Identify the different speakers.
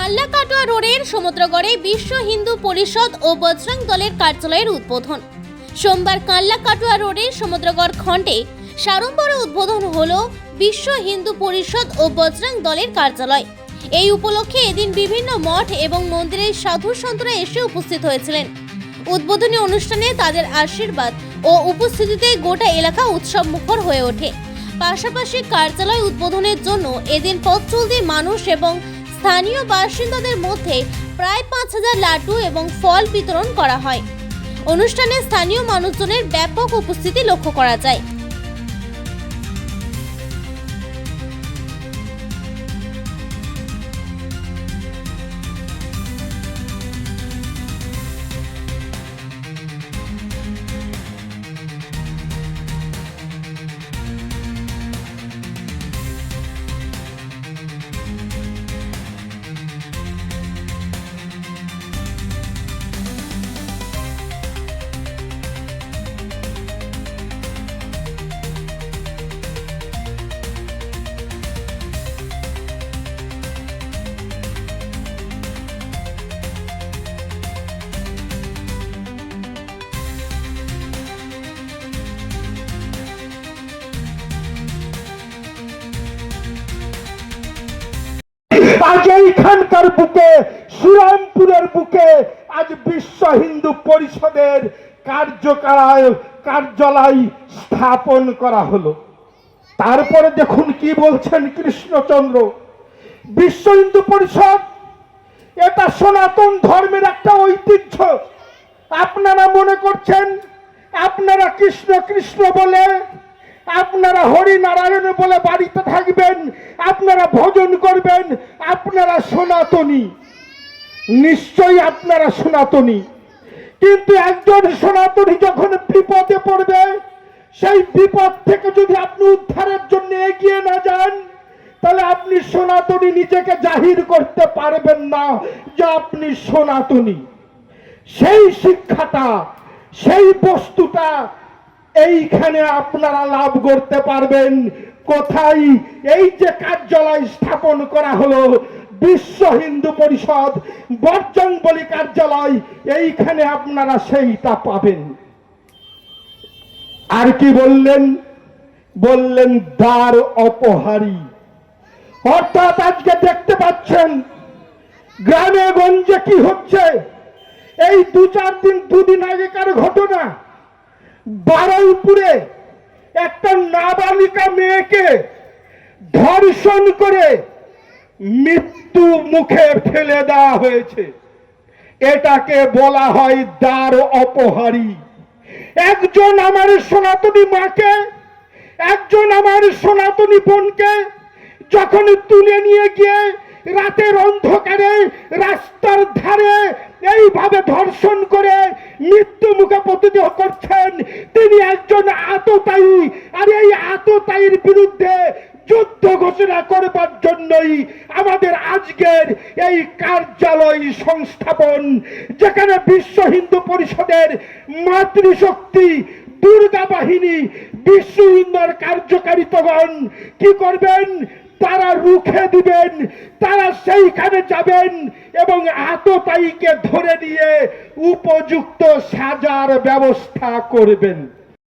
Speaker 1: কাল্লাকাটোয়া রোডের সমুদ্রগড়ে বিশ্ব হিন্দু পরিষদ ও বজরং দলের কার্যালয়ের উদ্বোধন। সোমবার কাল্লাকাটোয়া রোডের সমুদ্রগড় খণ্ডে সাড়ম্বরে উদ্বোধন হলো বিশ্ব হিন্দু পরিষদ ও বজরং দলের কার্যালয়। এই উপলক্ষে এদিন বিভিন্ন মঠ এবং মন্দিরের সাধু সন্তরা এসে উপস্থিত হয়েছিলেন। উদ্বোধনী অনুষ্ঠানে তাদের আশীর্বাদ ও উপস্থিতিতে গোটা এলাকা উৎসব মুখর হয়ে ওঠে। পাশাপাশি কার্যালয় উদ্বোধনের জন্য এদিন পথ চলতি মানুষ এবং স্থানীয় বাসিন্দাদের মধ্যে প্রায় ৫,০০০ লাড্ডু এবং ফল বিতরণ করা হয়। অনুষ্ঠানে স্থানীয় মানুষজনের ব্যাপক উপস্থিতি লক্ষ্য করা যায়।
Speaker 2: আজ এইখানকার বুকে শ্রীরামপুরের বুকে আজ বিশ্ব হিন্দু পরিষদের কার্যালয় স্থাপন করা হলো। তারপরে দেখুন কি বলছেন কৃষ্ণচন্দ্র, বিশ্ব হিন্দু পরিষদ এটা সনাতন ধর্মের একটা ঐতিহ্য। আপনারা মনে করছেন আপনারা কৃষ্ণ কৃষ্ণ বলে, আপনারা হরিনারায়ণ বলে বাড়িতে থাকবেন, আপনারা ভজন করবেন, আপনারা সনাতনী। নিশ্চয়ই আপনারা সনাতনী, কিন্তু একজন সনাতনী যখন বিপদে পড়বে, সেই বিপদ থেকে যদি আপনি উদ্ধারের জন্য এগিয়ে না যান, তাহলে আপনি সনাতনী নিজেকে জাহির করতে পারবেন না যে আপনি সনাতনী। সেই শিক্ষাটা, সেই বস্তুটা এইখানে আপনারা লাভ করতে পারবেন। কোথায়? এই যে কার্যালয় স্থাপন করা হলো বিশ্ব হিন্দু পরিষদ বজরং বলি কার্যালয়, এইখানে আপনারা সেইটা পাবেন। আর কি বললেন? বললেন দ্বার অপহারী। অর্থাৎ আজকে দেখতে পাচ্ছেন গ্রামে গঞ্জে কি হচ্ছে। এই দুদিন আগেকার ঘটনা, বারুইপুরে একটা নাবালিকা মেয়েকে ধর্ষণ করে মৃত্যু মুখে ফেলে দেওয়া হয়েছে। এটাকে বলা হয় দ্বার অপহারী। একজন আমার সনাতনী মাকে, একজন আমার সনাতনী বোনকে যখন তুলে নিয়ে গিয়ে রাতের অন্ধকারে রাস্তার ধারে এইভাবে ধর্ষণ করে মৃত্যু মুখে পতিত করছেন, তিনি একজন আততায়ী। আর এই আততায়ীর বিরুদ্ধে যুদ্ধ ঘোষণা করবার জন্যই আমাদের আজকের এই কার্যালয় সংস্থাপন, যেখানে বিশ্ব হিন্দু পরিষদের মাতৃশক্তি দুর্গা বাহিনী, বিশ্ব হিন্দুর কার্যকারিতাগণ কি করবেন? তারা রুখে দিবেন, তারা সেইখানে যাবেন এবং আততায়ীকে ধরে নিয়ে উপযুক্ত সাজার ব্যবস্থা করবেন।